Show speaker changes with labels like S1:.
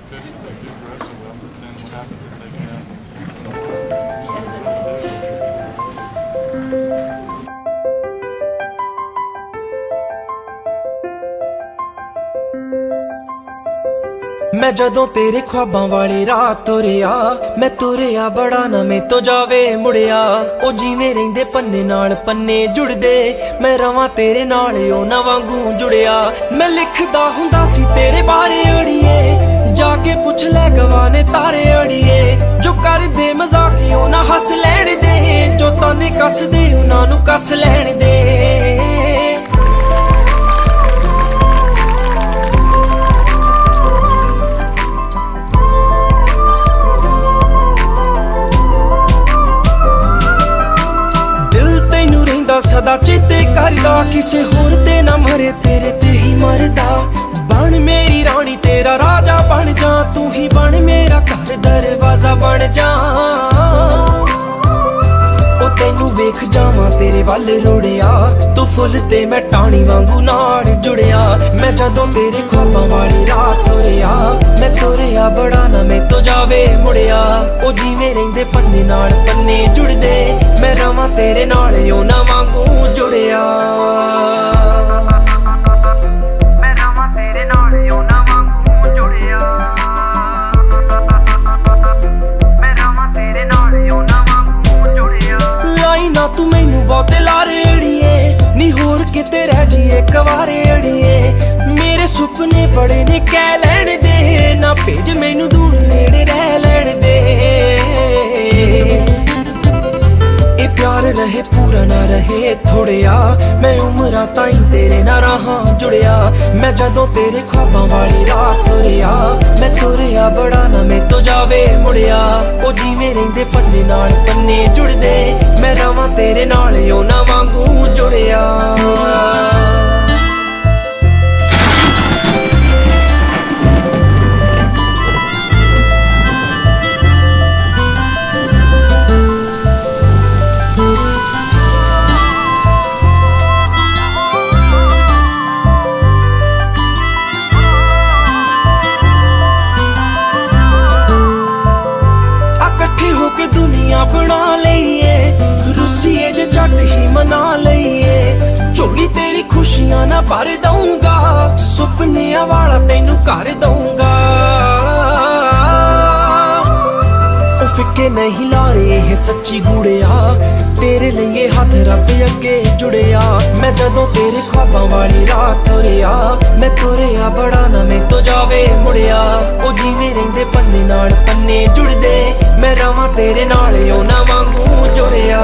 S1: fish if they do grow so well, but then what happens if they get out in the water?
S2: मैं जदों तेरे ख्वाबां वाली रात तुरिया मैं तुरिया बड़ा ना मैं तो जावे मुड़िया ओ जिवें रहिंदे पन्ने नाल पन्ने जुड़दे मैं रवां तेरे नाल ओ ना वांगू जुड़िया मैं लिखदा हुंदा सी तेरे बारे अड़िए जाके पुछ ले गवाने तारे अड़िए जो कर दे मजाक ओ ना हस लैण दे जो ताने कस दे उन्हां नूं कस लैण दे सदा चेते करदा किसे होर ते ना मरे तेरे ते ही मरदा बन मेरी रानी तेरा राजा बन जा तू ही बन मेरा घर दरवाजा बन जा ओ तैनू वेख जावां तेरे वल रुड़िया तू फुल ते मैं टाणी वांगू नाल जुड़िया मैं जदों तेरे ख्वाबां वाली रात तुरिया मैं तुरिया बड़ा ना मैं तो जावे मुड़िया ओ जिवें रहिंदे पन्ने नाल पन्ने जुड़दे मैं रवां तेरे नाल ओ ना वांगू जुड़िया मैं रवां तेरे नाल ओ ना वांगू जुड़िया मैं रवां तेरे नाल ओ ना वांगू जुड़िया लाई ना तू मैनू बहुते लारे अड़िए नी होर किते रह जीए कवारे अड़िए मेरे सुपने बड़े ने कह लैण दे ना भेज मैनू दूर नेड़े रह लैण दे ए प्यार रहे पूरा ना रहे थोड़िया मैं उमरां ताईं तेरे ना रहां जुड़िया मैं जदों तेरे ख्वाबां वाली रात तुरिया मैं तुरिया बड़ा ना मैं तो जावे मुड़िया ओ जिवें रहिंदे पन्ने नाल पन्ने जुड़दे मैं रवां तेरे नाल ओ ना वांगू जुड़िया बना लईए रुसीए जे झट ही मना लईए झोली तेरी खुशियां ना भर दूंगा सुपनियां वाला तैनू कर दूंगा ओ फिक्के नहीं ला रहे है सच्ची गुड़िया तेरे लिए हाथ रब अगे जुड़िया मैं जदों तेरे ख्वाबां वाली रात तुरिया मैं तुरिया बड़ा ना मैं तो जावे मुड़िया ओ जिवें रहिंदे पन्ने नाल पन्ने जुड़दे मैं रवां तेरे नाल ओ ना वांगू जुड़िया